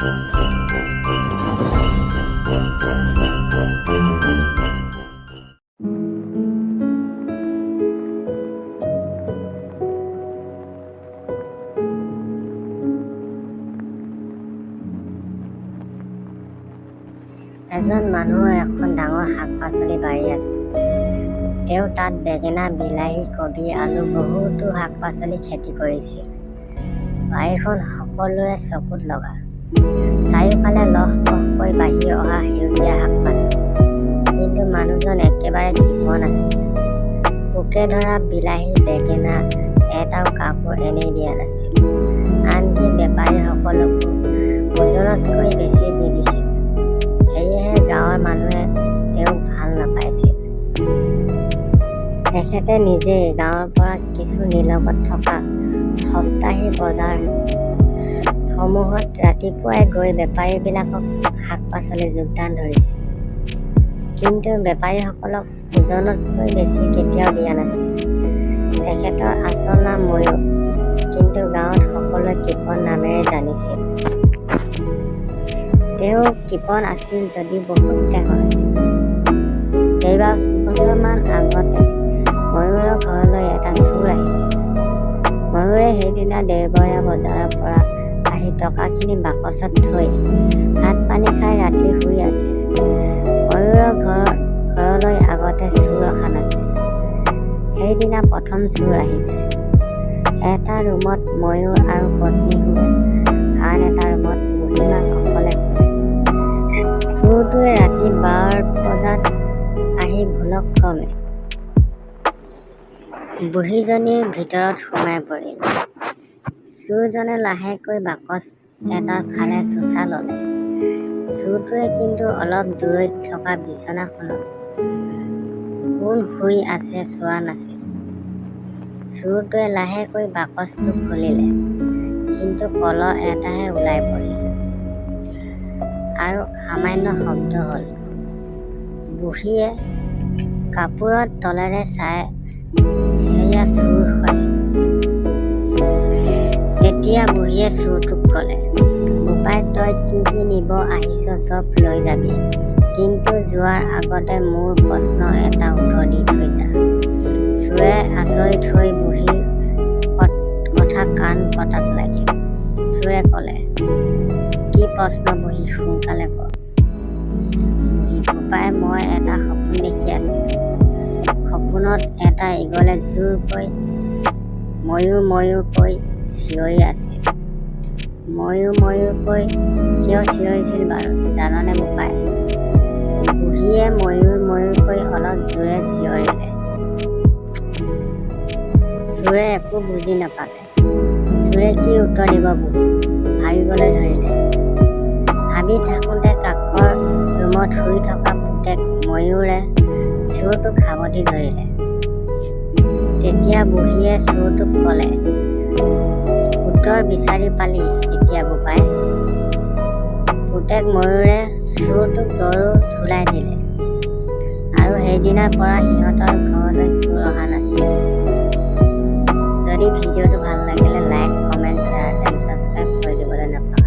এজন মানুহৰ এখন ডাঙৰ শাক-পাচলি বাৰী আছে। তেওঁ তাত বেঙেনা, বিলাহী, কবি, আলু বহুতো শাক-পাচলি খেতি কৰিছিল। বাৰীখন সকলোৰে চকুত লগা। চাৰিওফালে লহপহকৈ বাঢ়ি অহা সেউজীয়া শাক-পাচলি। কিন্তু মানুহজন একেবাৰে কৃপণ আছিল। পোকে ধৰা বিলাহী, বেঙেনা এটাও কাকো এনেই দিয়া নাছিল। আনকি বেপাৰীসকলকো ওজনতকৈ বেছি দি দিছিল। সেয়েহে গাঁৱৰ মানুহে তেওঁক ভাল নাপাইছিল। তেখেতে নিজেই গাঁৱৰ পৰা কিছু নিলগত থকা সপ্তাহী বজাৰ সমূহত ৰাতিপুৱাই গৈ বেপাৰীবিলাকক শাক-পাচলি যোগদান ধৰিছিল। কিন্তু বেপাৰীসকলক ওজনতকৈ বেছি কেতিয়াও দিয়া নাছিল। তেখেতৰ আচল নাম ময়ূৰ, কিন্তু গাঁৱত সকলোৱে কৃপণ নামেৰে জানিছিল। তেওঁ কৃপণ আছিল যদিও বহুত টেঙৰ আছিল। কেইবছৰমান আগতে ময়ূৰৰ ঘৰলৈ এটা চোৰ আহিছিল। ময়ূৰে সেইদিনা দেওবৰীয়া বজাৰৰ পৰা আহি টকাখিনি বাকচত থৈ ভাত পানী খাই ৰাতি শুই আছিল। ময়ূৰৰ ঘৰলৈ আগতে চোৰ অহা নাছিল। সেইদিনা প্ৰথম চোৰ আহিছে। এটা ৰুমত ময়ূৰ আৰু পত্নী শুৱে, আন এটা ৰুমত বুঢ়ীমাক অকলে শুৱে। চোৰটোৱে ৰাতি 12 বজাত আহি ভুলক্ৰমে বুঢ়ীজনীৰ ভিতৰত সোমাই পৰিল। চোৰজনে লাহেকৈ বাকচ এটাৰ ফালে চোঁচা ল'লে। চোৰটোৱে কিন্তু অলপ দূৰৈত থকা বিচনাখনত কোন শুই আছে চোৱা নাছিল। চোৰটোৱে লাহেকৈ বাকচটো খুলিলে, কিন্তু কলহ এটাহে ওলাই পৰিল। আৰু সামান্য শব্দ হ'ল। বুঢ়ীয়ে কাপোৰৰ তলেৰে চাই, সেয়া চোৰ হয়। তেতিয়া বুঢ়ীয়ে চোৰটোক ক'লে, বোপাই তই কি কি নিব আহিছ চব লৈ যাবি, কিন্তু যোৱাৰ আগতে মোৰ প্ৰশ্ন এটা উত্তৰ দি থৈ যা। চোৰে আচৰিত হৈ বুঢ়ীৰ কথা কাণ পতাত লাগিল। চোৰে ক'লে, কি প্ৰশ্ন বুঢ়ী, সোনকালে ক। বুঢ়ী, বোপাই মই এটা সপোন দেখি আছিলোঁ। সপোনত এটা ঈগলে জোৰকৈ ময়ূৰ ময়ূৰ কৈ চিঞৰি আছিল। ময়ূৰ ময়ূৰ কৈ কিয় চিঞৰিছিল বাৰু জাননে বোপাই? বুঢ়ীয়ে ময়ূৰ ময়ূৰ কৈ অলপ জোৰে চিঞৰিলে। চোৰে একো বুজি নাপালে। চোৰে কি উত্তৰ দিব বুঢ়ীক ভাবিবলৈ ধৰিলে। ভাবি থাকোঁতে কাষৰ ৰুমত শুই থকা পুতেক ময়ূৰে চোৰটোক সাৱটি ধৰিলে। তেতিয়া বুঢ়ীয়ে চোৰটোক ক'লে, উত্তৰ বিচাৰি পালি এতিয়া বোপাই? পুতেক ময়ূৰে চোৰটোক গৰু ধুলাই দিলে। আৰু সেইদিনাৰ পৰা সিহঁতৰ ঘৰলৈ চোৰ অহা নাছিল। যদি ভিডিঅ'টো ভাল লাগিলে like, comment, share and subscribe কৰি দিবলৈ নাপাহৰিব।